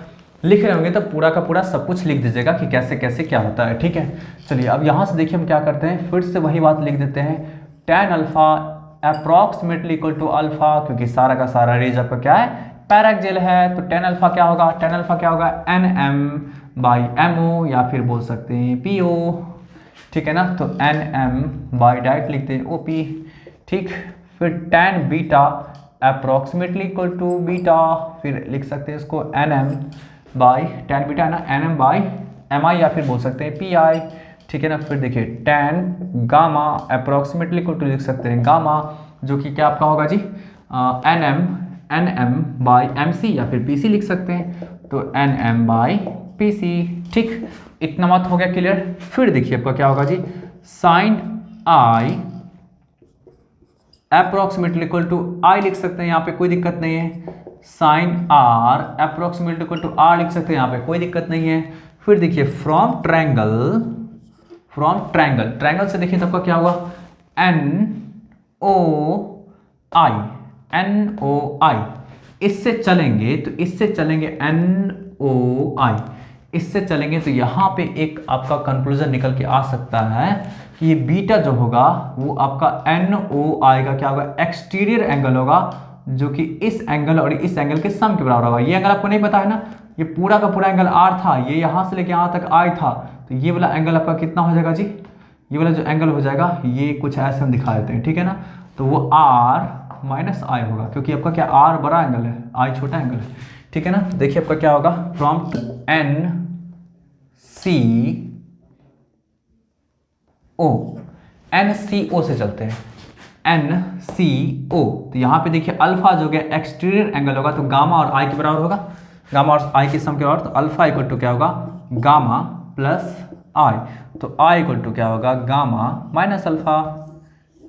लिख रहे होंगे तो पूरा का पूरा सब कुछ लिख दीजिएगा कि कैसे कैसे क्या होता है। ठीक है, चलिए अब यहाँ से देखिए हम क्या करते हैं, फिर से वही बात लिख देते हैं, tan alpha approximately equal to alpha, क्योंकि सारा का सारा रेज आपका क्या है, पैराक्सियल है, तो tan अल्फा क्या होगा, tan अल्फा क्या होगा, NM बाई MO, या फिर बोल सकते हैं PO। ठीक है ना, तो NM बाई डायरेक्ट लिखते हैं OP। ठीक, फिर tan beta approximately equal to beta, फिर लिख सकते हैं इसको NM बाई tan बीटा है ना, NM बाई MI, या फिर बोल सकते हैं PI। ठीक है ना, फिर देखिए tan gamma approximately equal to लिख सकते हैं गामा, जो कि क्या आपका होगा जी NM बाई MC, या फिर PC लिख सकते हैं, तो NM बाई PC। ठीक, इतना बात हो गया क्लियर। फिर देखिए आपका क्या होगा जी sin I approximately equal to I लिख सकते हैं, यहाँ पे कोई दिक्कत नहीं है। Sine R approximate equal to R लिख सकते हैं यहाँ पे, कोई दिक्कत नहीं है। फिर देखिए फ्रॉम ट्रायंगल से देखिए तो आपका क्या होगा, एन ओ आई, इससे चलेंगे तो इससे चलेंगे तो यहाँ पे एक आपका कंक्लूजन निकल के आ सकता है कि ये बीटा जो होगा वो आपका एन ओ आई का क्या होगा, एक्सटीरियर एंगल होगा, जो कि इस एंगल और इस एंगल के सम के बराबर होगा। ये एंगल आपको नहीं पता है ना, ये पूरा का पूरा एंगल आर था, ये यहाँ से लेके यहाँ तक आई था, तो ये वाला एंगल आपका कितना हो जाएगा जी, ये वाला जो एंगल हो जाएगा ये कुछ ऐसे हम दिखा देते हैं, ठीक है ना। तो वो आर माइनस आई होगा, क्योंकि आपका क्या आर बड़ा एंगल है, आई छोटा एंगल है, ठीक है ना। देखिए आपका क्या होगा, फ्रॉम एन सी ओ से चलते हैं, NCO, तो यहाँ पे देखिए अल्फा जो गया एक्सटीरियर एंगल होगा तो गामा और आई के बराबर होगा, गामा और आई के सम के बराबर, तो अल्फा इक्वल टू क्या होगा, गामा प्लस आई, तो आई इक्वल टू क्या होगा, गामा माइनस अल्फा,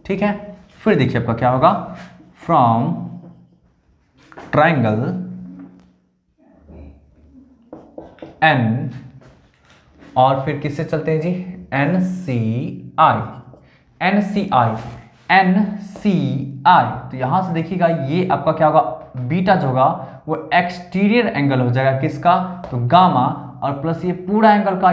ठीक है। फिर देखिए आपका क्या होगा, फ्रॉम ट्रायंगल एन और फिर किससे चलते हैं जी, NCI, तो यहां से देखिएगा ये आपका क्या होगा, बीटा जो होगा वो एक्सटीरियर एंगल हो जाएगा किसका, तो गामा, और प्लस ये पूरा एंगल क्या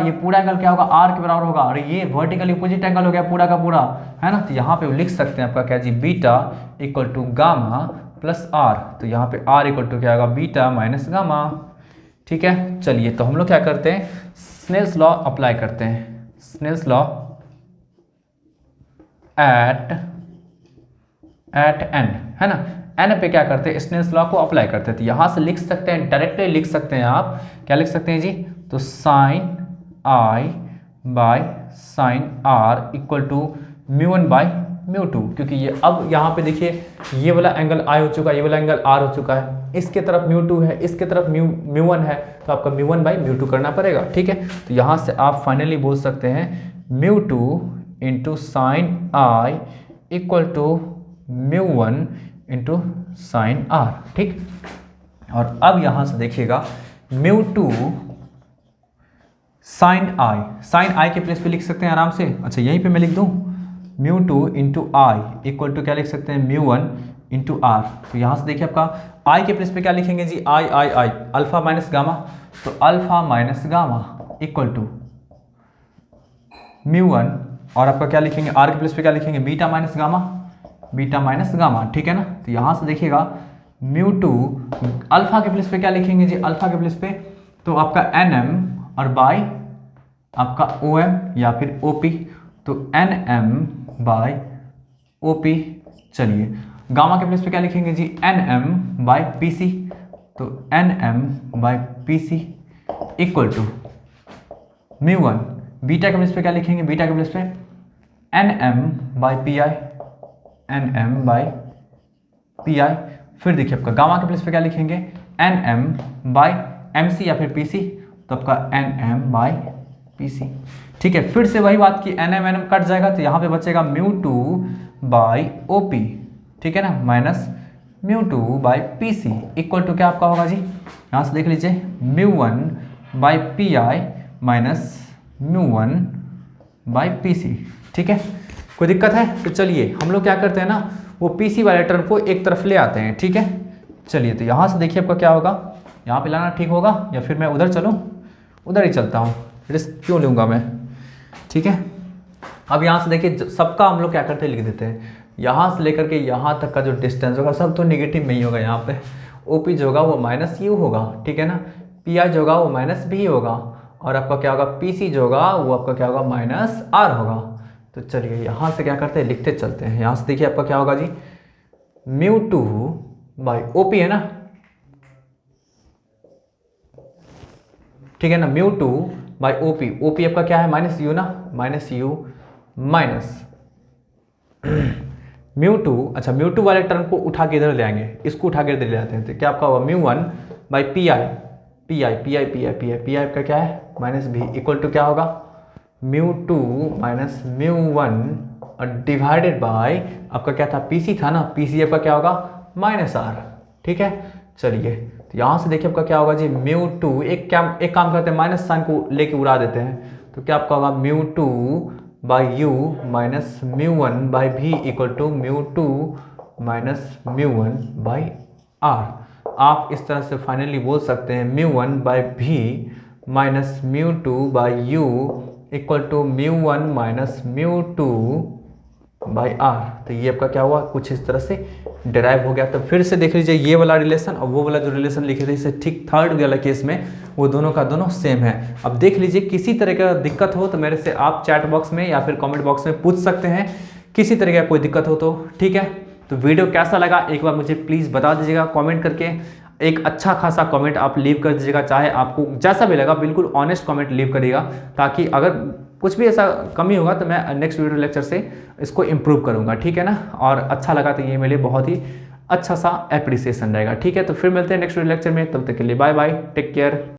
होगा, आर के बराबर होगा, और ये वर्टिकली अपोजिट एंगल हो गया पूरा का पूरा, है ना। तो यहाँ पे लिख सकते हैं आपका क्या जी, beta equal to gamma plus r, तो यहाँ पे आर इक्वल टू क्या होगा, बीटा माइनस गामा, ठीक है। चलिए तो हम लोग क्या करते हैं, स्नेल्स लॉ अप्लाई करते हैं, स्नेल्स लॉ एट एन, है ना, एन पे क्या करते हैं, स्नेल्स लॉ को अप्लाई करते हैं। तो यहाँ से लिख सकते हैं, डायरेक्टली लिख सकते हैं आप, क्या लिख सकते हैं जी, तो sine i by sine are equal to mu one by mu two, क्योंकि ये अब यहाँ पे देखिए ये वाला एंगल आई हो चुका है, ये वाला एंगल आर हो चुका है, इसके तरफ म्यू2 है, इसके तरफ म्यू1 है, तो आपका म्यू1 बाई म्यू2 करना पड़ेगा, ठीक है। तो यहाँ से आप फाइनली बोल सकते हैं mu two into sine i equal to mu one into sine r, ठीक। और अब यहाँ से देखिएगा म्यू2 साइन आई के प्लेस पे लिख सकते हैं आराम से, अच्छा यहीं पे मैं लिख दूँ म्यू2 इंटू आई इक्वल टू क्या लिख सकते हैं, म्यू1 इंटू आर। तो यहाँ से देखिए आपका आई के प्लेस पे क्या लिखेंगे जी, आई अल्फा माइनस गामा, तो alpha minus gamma equal to mu one, और आपका क्या लिखेंगे, आर के प्लेस पे क्या लिखेंगे, बीटा माइनस गामा, ठीक है ना। तो यहाँ से देखिएगा म्यू2 अल्फा के प्लेस पे क्या लिखेंगे जी, अल्फा के प्लेस पे तो आपका NM और बाय आपका OM या फिर OP, तो NM बाय OP। चलिए गामा के प्लेस पे क्या लिखेंगे जी, NM बाय PC, तो NM by PC equal to mu one. Beta के प्लेस पे क्या लिखेंगे, बीटा के प्लेस पे NM बाय PI। फिर देखिए आपका गामा के प्लेस पे क्या लिखेंगे, NM बाय MC या फिर PC, तो आपका NM बाय PC, ठीक है। फिर से वही बात की NM कट जाएगा, तो यहाँ पे बचेगा म्यू2 बाई OP, ठीक है ना, minus mu two by PC equal to क्या आपका होगा जी, यहाँ से देख लीजिए mu one by PI minus mu one by PC, ठीक है। कोई दिक्कत है, तो चलिए हम लोग क्या करते हैं ना, वो PC वाले टर्म को एक तरफ ले आते हैं, ठीक है। चलिए तो यहाँ से देखिए आपका क्या होगा, यहाँ पे लाना ठीक होगा या फिर मैं उधर चलूँ, उधर ही चलता हूँ, रिस्क क्यों लूँगा मैं, ठीक है। अब यहाँ से देखिए सबका हम लोग क्या करते हैं, लिख देते हैं, यहाँ से लेकर के यहाँ तक का जो डिस्टेंस होगा सब तो नेगेटिव में ही होगा, यहाँ पे OP जो होगा वो माइनस U होगा, ठीक है ना, PI जो होगा वो माइनस B होगा, और आपका क्या होगा PC जो होगा वो आपका क्या होगा, माइनस R होगा। तो चलिए यहाँ से क्या करते हैं, लिखते चलते हैं। यहाँ से देखिए आपका क्या होगा जी, म्यू2 बाई OP है ना, ठीक है ना, म्यू2 बाई OP आपका क्या है, माइनस U ना, माइनस U माइनस म्यू2, अच्छा म्यू2 वाले टर्म को उठा के इधर ले आएंगे, इसको उठा के इधर ले आते हैं, तो क्या आपका होगा म्यू1 बाई PI आपका क्या है, माइनस B इक्वल टू क्या होगा, म्यू2 माइनस म्यू1 और डिवाइडेड बाय आपका क्या था, PC था ना, PC आपका क्या होगा, माइनस R, ठीक है। चलिए तो यहाँ से देखिए आपका क्या होगा जी, म्यू टू, एक काम करते हैं, माइनस साइन को लेके उड़ा देते हैं, तो क्या आपका होगा mu two by u minus mu one by v equal to mu two minus mu one by r. आप इस तरह से फाइनली बोल सकते हैं mu one by v minus mu two by u equal to mu one minus mu two by r. तो ये आपका क्या हुआ, कुछ इस तरह से डिराइव हो गया। तो फिर से देख लीजिए ये वाला रिलेशन और वो वाला जो रिलेशन लिखे थे इससे ठीक थर्ड वाला केस में वो दोनों का दोनों सेम है। अब देख लीजिए किसी तरह का दिक्कत हो तो मेरे से आप चैट बॉक्स में या फिर कमेंट बॉक्स में पूछ सकते हैं, किसी तरह का कोई दिक्कत हो तो, ठीक है। तो वीडियो कैसा लगा एक बार मुझे प्लीज़ बता दीजिएगा कमेंट करके। एक अच्छा खासा कमेंट आप लीव कर दीजिएगा, चाहे आपको जैसा भी लगा बिल्कुल ऑनेस्ट कमेंट लीव करिएगा, ताकि अगर कुछ भी ऐसा कमी होगा तो मैं नेक्स्ट वीडियो लेक्चर से इसको इम्प्रूव करूँगा, ठीक है ना। और अच्छा लगा तो ये मेरे लिए बहुत ही अच्छा सा एप्रिसिएशन रहेगा, ठीक है। तो फिर मिलते हैं नेक्स्ट वीडियो लेक्चर में, तब तक के लिए बाय बाय, टेक केयर।